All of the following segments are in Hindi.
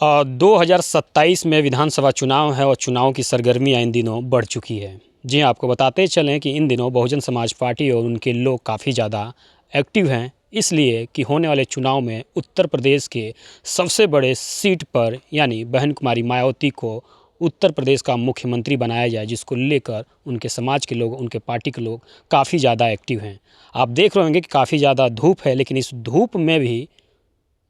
2027 में विधानसभा चुनाव है और चुनाव की सरगर्मियाँ इन दिनों बढ़ चुकी है। जी हाँ, आपको बताते चलें कि इन दिनों बहुजन समाज पार्टी और उनके लोग काफ़ी ज़्यादा एक्टिव हैं, इसलिए कि होने वाले चुनाव में उत्तर प्रदेश के सबसे बड़े सीट पर यानी बहन कुमारी मायावती को उत्तर प्रदेश का मुख्यमंत्री बनाया जाए, जिसको लेकर उनके समाज के लोग, उनके पार्टी के लोग काफ़ी ज़्यादा एक्टिव हैं। आप देख रहे होंगे कि काफ़ी ज़्यादा धूप है, लेकिन इस धूप में भी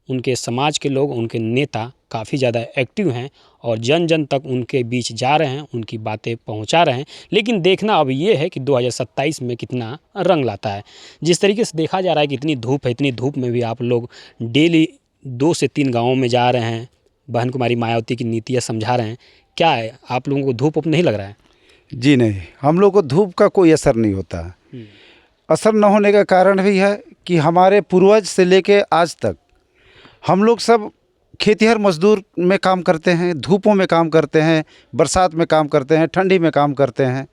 उनके समाज के लोग, उनके नेता काफ़ी ज़्यादा एक्टिव हैं और जन जन तक उनके बीच जा रहे हैं, उनकी बातें पहुंचा रहे हैं। लेकिन देखना अब ये है कि 2027 में कितना रंग लाता है। जिस तरीके से देखा जा रहा है कि इतनी धूप है, इतनी धूप में भी आप लोग डेली 2 से 3 गाँवों में जा रहे हैं, बहन कुमारी मायावती की नीतियाँ समझा रहे हैं। क्या है, आप लोगों को धूप नहीं लग रहा है? जी नहीं, हम लोग को धूप का कोई असर नहीं होता। असर न होने का कारण भी है कि हमारे पूर्वज से लेके आज तक हम लोग सब खेतिहर मजदूर में काम करते हैं, धूपों में काम करते हैं, बरसात में काम करते हैं, ठंडी में काम करते हैं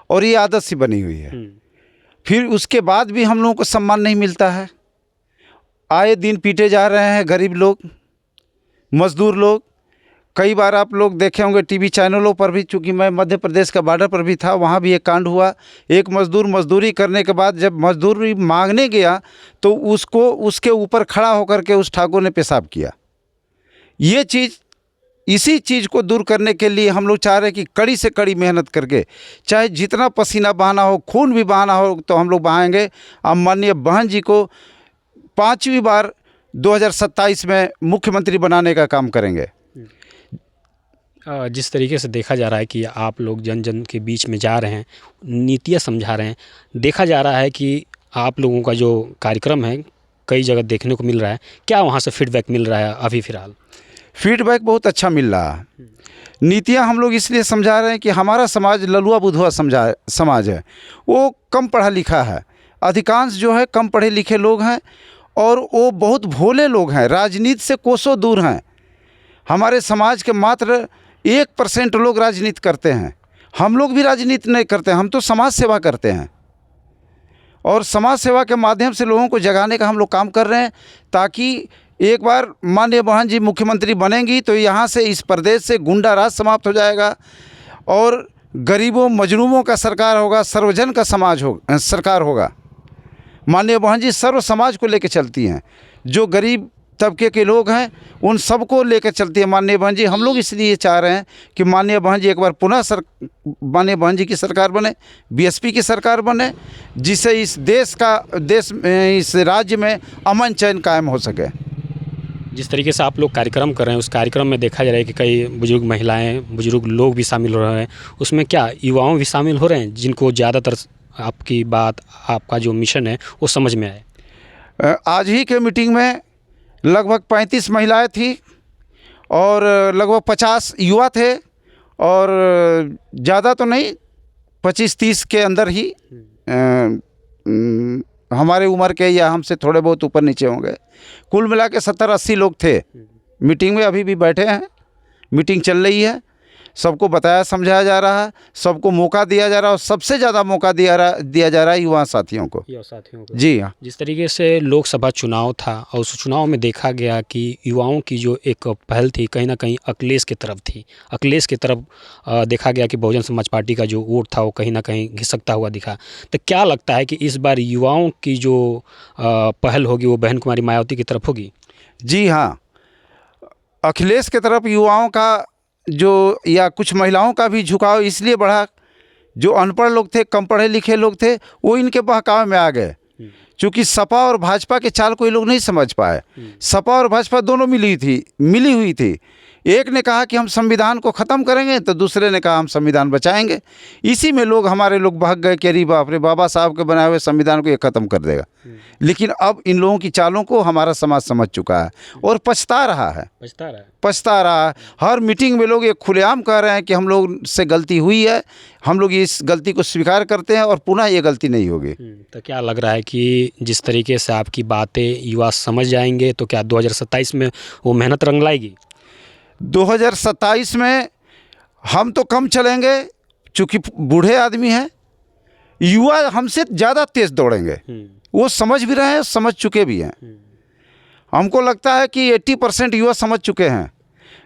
और ये आदत सी बनी हुई है। फिर उसके बाद भी हम लोगों को सम्मान नहीं मिलता है। आए दिन पीटे जा रहे हैं गरीब लोग, मजदूर लोग। कई बार आप लोग देखे होंगे टीवी चैनलों पर भी, चूँकि मैं मध्य प्रदेश का बॉर्डर पर भी था, वहाँ भी एक कांड हुआ। एक मज़दूर मजदूरी करने के बाद जब मजदूरी मांगने गया तो उसको उसके ऊपर खड़ा होकर के उस ठाकुर ने पेशाब किया। ये चीज़, इसी चीज़ को दूर करने के लिए हम लोग चाह रहे हैं कि कड़ी से कड़ी मेहनत करके, चाहे जितना पसीना बहाना हो, खून भी बहाना हो, तो हम लोग बहाएँगे। अब माननीय बहन जी को 5वीं बार 2027 में मुख्यमंत्री बनाने का काम करेंगे। जिस तरीके से देखा जा रहा है कि आप लोग जन जन के बीच में जा रहे हैं, नीतियाँ समझा रहे हैं, देखा जा रहा है कि आप लोगों का जो कार्यक्रम है कई जगह देखने को मिल रहा है। क्या वहाँ से फीडबैक मिल रहा है अभी फ़िलहाल? फीडबैक बहुत अच्छा मिल रहा है। नीतियाँ हम लोग इसलिए समझा रहे हैं कि हमारा समाज ललुआ बुधुआ समाज है। वो कम पढ़ा लिखा है, अधिकांश जो है कम पढ़े लिखे लोग हैं और वो बहुत भोले लोग हैं, राजनीति से कोसों दूर हैं। हमारे समाज के मात्र 1% लोग राजनीति करते हैं। हम लोग भी राजनीति नहीं करते, हम तो समाज सेवा करते हैं और समाज सेवा के माध्यम से लोगों को जगाने का हम लोग काम कर रहे हैं, ताकि एक बार माननीय बहन जी मुख्यमंत्री बनेंगी तो यहाँ से, इस प्रदेश से गुंडा राज समाप्त हो जाएगा और गरीबों मजलूमों का सरकार होगा, सर्वजन का सरकार होगा। माननीय बहन जी सर्व समाज को लेकर चलती हैं, जो गरीब तबके के लोग हैं उन सबको लेकर चलती है माननीय बहन जी। हम लोग इसलिए चाह रहे हैं कि माननीय बहन जी एक बार पुनः माननीय बहन जी की सरकार बने, बीएसपी की सरकार बने, जिससे इस इस राज्य में अमन चैन कायम हो सके। जिस तरीके से आप लोग कार्यक्रम कर रहे हैं, उस कार्यक्रम में देखा जा रहा है कि कई बुजुर्ग महिलाएं, बुजुर्ग लोग भी शामिल हो रहे हैं। उसमें क्या युवाओं भी शामिल हो रहे हैं, जिनको ज़्यादातर आपकी बात, आपका जो मिशन है वो समझ में आए? आज ही के मीटिंग में लगभग 35 महिलाएं थी और लगभग 50 युवा थे और ज़्यादा तो नहीं, 25-30 के अंदर ही हमारे उम्र के या हमसे थोड़े बहुत ऊपर नीचे होंगे। कुल मिला के 70-80 लोग थे मीटिंग में। अभी भी बैठे हैं, मीटिंग चल रही है, सबको बताया समझाया जा रहा है, सबको मौका दिया जा रहा है और सबसे ज़्यादा मौका दिया जा रहा है युवा साथियों को। जी हाँ। जिस तरीके से लोकसभा चुनाव था और उस चुनाव में देखा गया कि युवाओं की जो एक पहल थी कहीं ना कहीं अखिलेश की तरफ थी। अखिलेश की तरफ देखा गया कि बहुजन समाज पार्टी का जो वोट था वो कहीं ना कहीं घिसकता हुआ दिखा। तो क्या लगता है कि इस बार युवाओं की जो पहल होगी वो बहन कुमारी मायावती की तरफ होगी? जी हाँ, अखिलेश की तरफ युवाओं का जो, या कुछ महिलाओं का भी झुकाव इसलिए बढ़ा, जो अनपढ़ लोग थे, कम पढ़े लिखे लोग थे, वो इनके बहकावे में आ गए। क्योंकि सपा और भाजपा के चाल कोई लोग नहीं समझ पाए। सपा और भाजपा दोनों मिली हुई थी। एक ने कहा कि हम संविधान को ख़त्म करेंगे तो दूसरे ने कहा हम संविधान बचाएंगे। इसी में हमारे लोग भाग गए कि अरे बाप रे, बाबा साहब के बनाए हुए संविधान को ये ख़त्म कर देगा। लेकिन अब इन लोगों की चालों को हमारा समाज समझ चुका है और पछता रहा है। हर मीटिंग में लोग ये खुलेआम कह रहे हैं कि हम लोग से गलती हुई है, हम लोग इस गलती को स्वीकार करते हैं और पुनः ये गलती नहीं होगी। तो क्या लग रहा है कि जिस तरीके से आपकी बातें युवा समझ जाएंगे तो क्या 2027 में वो मेहनत रंग लाएगी? 2027 में हम तो कम चलेंगे, चूँकि बूढ़े आदमी हैं। युवा हमसे ज़्यादा तेज़ दौड़ेंगे, वो समझ भी रहे हैं, समझ चुके भी हैं। हमको लगता है कि 80% युवा समझ चुके हैं।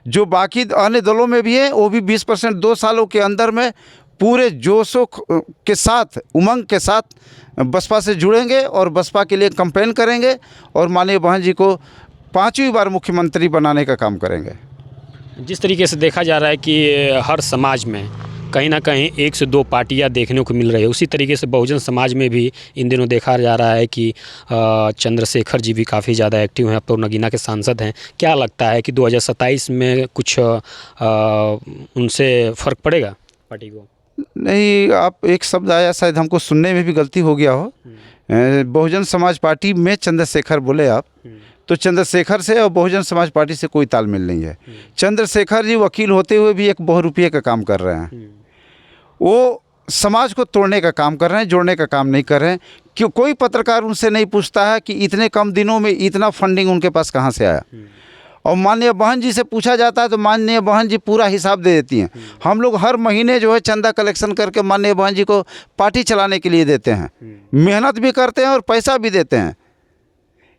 जो बाकी अन्य दलों में भी है वो भी 20% 2 सालों के अंदर में पूरे जोशों के साथ, उमंग के साथ बसपा से जुड़ेंगे और बसपा के लिए कैंपेन करेंगे और माननीय बहन जी को 5वीं बार मुख्यमंत्री बनाने का काम करेंगे। जिस तरीके से देखा जा रहा है कि हर समाज में कहीं ना कहीं 1 से 2 पार्टियां देखने को मिल रही है, उसी तरीके से बहुजन समाज में भी इन दिनों देखा जा रहा है कि चंद्रशेखर जी भी काफ़ी ज़्यादा एक्टिव हैं, अब तो नगीना के सांसद हैं। क्या लगता है कि 2027 में कुछ उनसे फ़र्क पड़ेगा पार्टी को? नहीं, आप एक शब्द आया, शायद हमको सुनने में भी गलती हो गया हो। बहुजन समाज पार्टी में चंद्रशेखर बोले आप, तो चंद्रशेखर से और बहुजन समाज पार्टी से कोई तालमेल नहीं है। चंद्रशेखर जी वकील होते हुए भी एक बहुरूपिये का काम कर रहे हैं। वो समाज को तोड़ने का काम कर रहे हैं, जोड़ने का काम नहीं कर रहे हैं। क्यों कोई पत्रकार उनसे नहीं पूछता है कि इतने कम दिनों में इतना फंडिंग उनके पास कहाँ से आया। और माननीय बहन जी से पूछा जाता है तो माननीय बहन जी पूरा हिसाब दे देती हैं। हम लोग हर महीने जो है चंदा कलेक्शन करके माननीय बहन जी को पार्टी चलाने के लिए देते हैं, मेहनत भी करते हैं और पैसा भी देते हैं।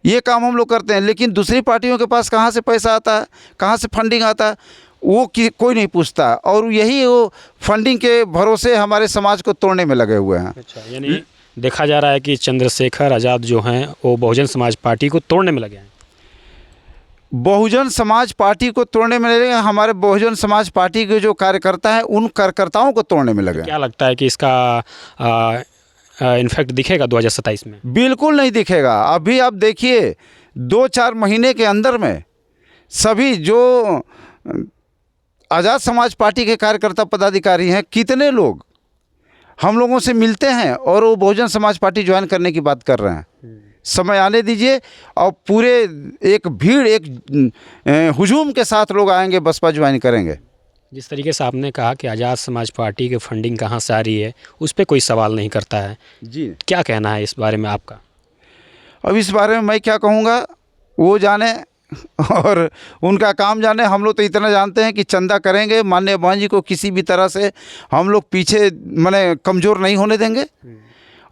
ये काम हम लोग करते हैं, लेकिन दूसरी पार्टियों के पास कहाँ से पैसा आता है, कहाँ से फंडिंग आता है, वो कोई नहीं पूछता। और यही वो फंडिंग के भरोसे हमारे समाज को तोड़ने में लगे हुए हैं। अच्छा, यानी देखा जा रहा है कि चंद्रशेखर आज़ाद जो हैं वो बहुजन समाज पार्टी को तोड़ने में लगे हैं। बहुजन समाज पार्टी को तोड़ने में लगे, हमारे बहुजन समाज पार्टी के जो कार्यकर्ता हैं उन कार्यकर्ताओं को तोड़ने में लगे। क्या लगता है कि इसका इन्फेक्ट दिखेगा 2027 में? बिल्कुल नहीं दिखेगा। अभी आप देखिए 2-4 महीने के अंदर में सभी जो आज़ाद समाज पार्टी के कार्यकर्ता पदाधिकारी हैं, कितने लोग हम लोगों से मिलते हैं और वो बहुजन समाज पार्टी ज्वाइन करने की बात कर रहे हैं। समय आने दीजिए और पूरे एक भीड़, एक हुजूम के साथ लोग आएंगे, बसपा ज्वाइन करेंगे। जिस तरीके से आपने कहा कि आज़ाद समाज पार्टी की फंडिंग कहाँ से आ रही है, उस पर कोई सवाल नहीं करता है जी, क्या कहना है इस बारे में आपका? अब इस बारे में मैं क्या कहूँगा, वो जाने और उनका काम जाने। हम लोग तो इतना जानते हैं कि चंदा करेंगे, माननीय बहन जी को किसी भी तरह से हम लोग पीछे माने कमज़ोर नहीं होने देंगे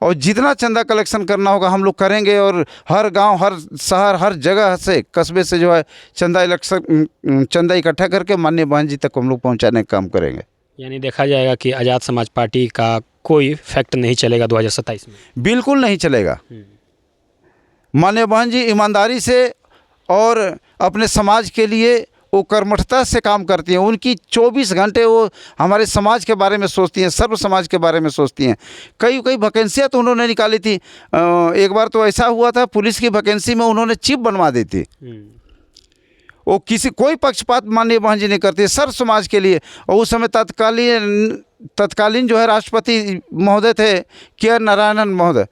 और जितना चंदा कलेक्शन करना होगा हम लोग करेंगे। और हर गांव, हर शहर, हर जगह से, कस्बे से जो है चंदा इकट्ठा करके माननीय बहन जी तक हम लोग पहुंचाने का काम करेंगे। यानी देखा जाएगा कि आज़ाद समाज पार्टी का कोई फैक्ट नहीं चलेगा 2027 में? बिल्कुल नहीं चलेगा। माननीय बहन जी ईमानदारी से और अपने समाज के लिए वो कर्मठता से काम करती हैं। उनकी 24 घंटे वो हमारे समाज के बारे में सोचती हैं, सर्व समाज के बारे में सोचती हैं। कई वैकेंसियाँ तो उन्होंने निकाली थी। एक बार तो ऐसा हुआ था, पुलिस की वैकेंसी में उन्होंने चिप बनवा दी थी। वो कोई पक्षपात माननीय बहन जी नहीं करती, सर्व समाज के लिए। और उस समय तत्कालीन जो है राष्ट्रपति महोदय थे के.आर. नारायणन महोदय,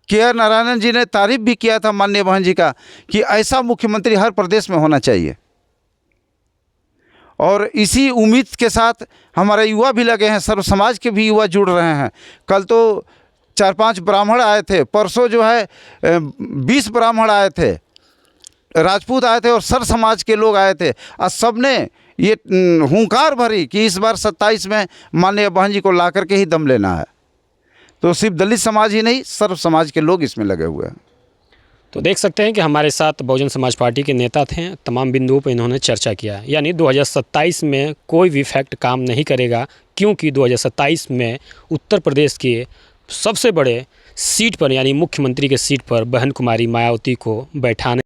के.आर. नारायणन जी ने तारीफ भी किया था माननीय बहन जी का कि ऐसा मुख्यमंत्री हर प्रदेश में होना चाहिए। और इसी उम्मीद के साथ हमारे युवा भी लगे हैं, सर्व समाज के भी युवा जुड़ रहे हैं। कल तो 4-5 ब्राह्मण आए थे, परसों जो है 20 ब्राह्मण आए थे, राजपूत आए थे और सर्व समाज के लोग आए थे। और सबने ये हुंकार भरी कि इस बार 27 में माननीय बहन जी को ला करके ही दम लेना है। तो सिर्फ दलित समाज ही नहीं, सर्व समाज के लोग इसमें लगे हुए हैं। तो देख सकते हैं कि हमारे साथ बहुजन समाज पार्टी के नेता थे, तमाम बिंदुओं पर इन्होंने चर्चा किया है। यानी 2027 में कोई भी फैक्ट काम नहीं करेगा, क्योंकि 2027 में उत्तर प्रदेश के सबसे बड़े सीट पर यानी मुख्यमंत्री के सीट पर बहन कुमारी मायावती को बैठाने